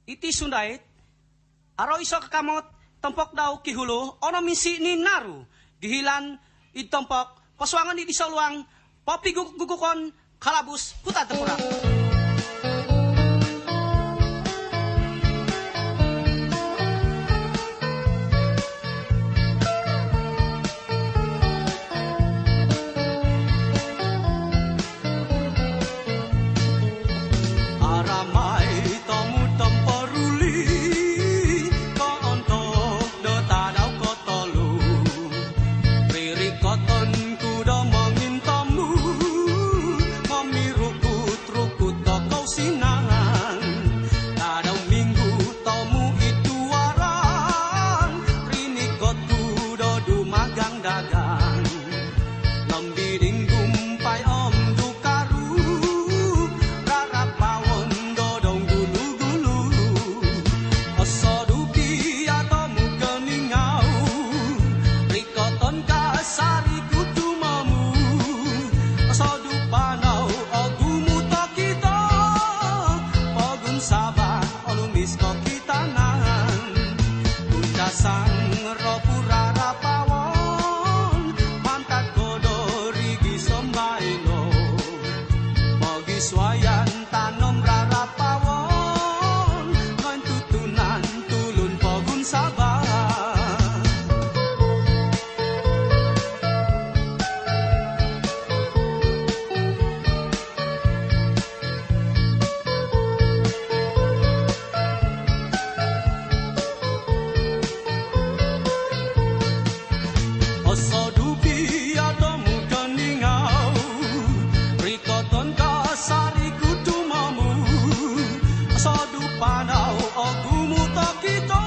iti Sundait aro iso kakamot tempok daw kihulu ono misi ni naru gihilan itempok paswangan di saluang popi gugukon kalabus huta tempura. Swayan tanom rarapawon ngon tutunan tulun pogun sabah. Oso dupi atau mukeningau rikoton sari kudu mamu sodu panau ogumu tokito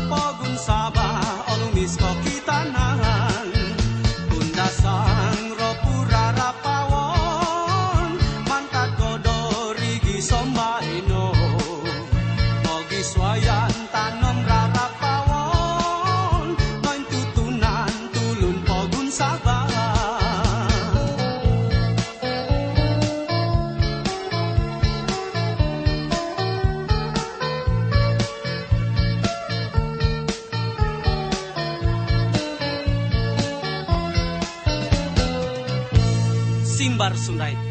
pogun sabah olumis kokita nangan bunda sang ropura rapawon mantat godori gisombaino mogi swayan tanom rarapawon noin tutunan tulun pogun sabah. Simbar Sundait.